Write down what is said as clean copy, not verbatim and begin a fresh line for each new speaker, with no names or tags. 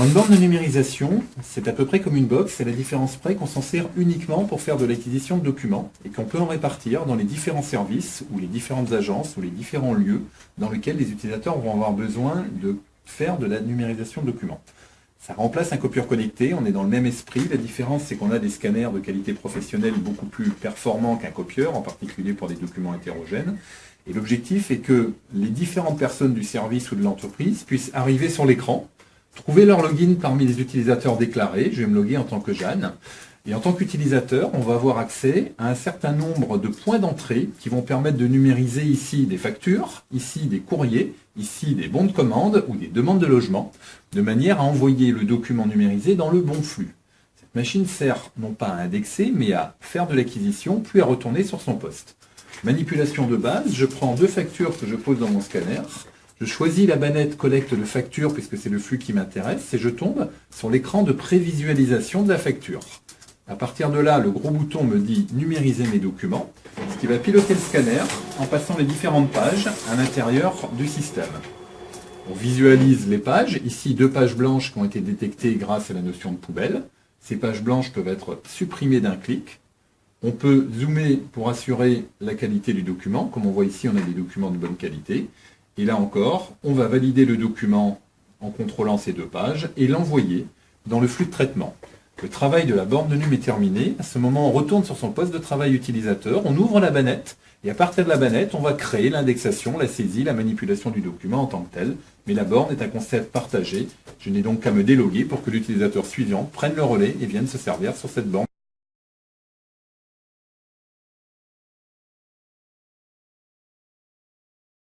une borne de numérisation, c'est à peu près comme une box, c'est la différence près qu'on s'en sert uniquement pour faire de l'acquisition de documents et qu'on peut en répartir dans les différents services ou les différentes agences ou les différents lieux dans lesquels les utilisateurs vont avoir besoin de faire de la numérisation de documents. Ça remplace un copieur connecté, on est dans le même esprit. La différence, c'est qu'on a des scanners de qualité professionnelle beaucoup plus performants qu'un copieur, en particulier pour des documents hétérogènes. Et l'objectif est que les différentes personnes du service ou de l'entreprise puissent arriver sur l'écran, trouver leur login parmi les utilisateurs déclarés. Je vais me loguer en tant que Jeanne. Et en tant qu'utilisateur, on va avoir accès à un certain nombre de points d'entrée qui vont permettre de numériser ici des factures, ici des courriers, ici des bons de commande ou des demandes de logement, de manière à envoyer le document numérisé dans le bon flux. Cette machine sert non pas à indexer, mais à faire de l'acquisition, puis à retourner sur son poste. Manipulation de base, je prends deux factures que je pose dans mon scanner, je choisis la bannette collecte de factures puisque c'est le flux qui m'intéresse et je tombe sur l'écran de prévisualisation de la facture. À partir de là, le gros bouton me dit numériser mes documents, ce qui va piloter le scanner en passant les différentes pages à l'intérieur du système. On visualise les pages, ici deux pages blanches qui ont été détectées grâce à la notion de poubelle. Ces pages blanches peuvent être supprimées d'un clic. On peut zoomer pour assurer la qualité du document. Comme on voit ici, on a des documents de bonne qualité. Et là encore, on va valider le document en contrôlant ces deux pages et l'envoyer dans le flux de traitement. Le travail de la borne de num est terminé. À ce moment, on retourne sur son poste de travail utilisateur, on ouvre la bannette, et à partir de la bannette, on va créer l'indexation, la saisie, la manipulation du document en tant que tel. Mais la borne est un concept partagé. Je n'ai donc qu'à me déloguer pour que l'utilisateur suivant prenne le relais et vienne se servir sur cette borne.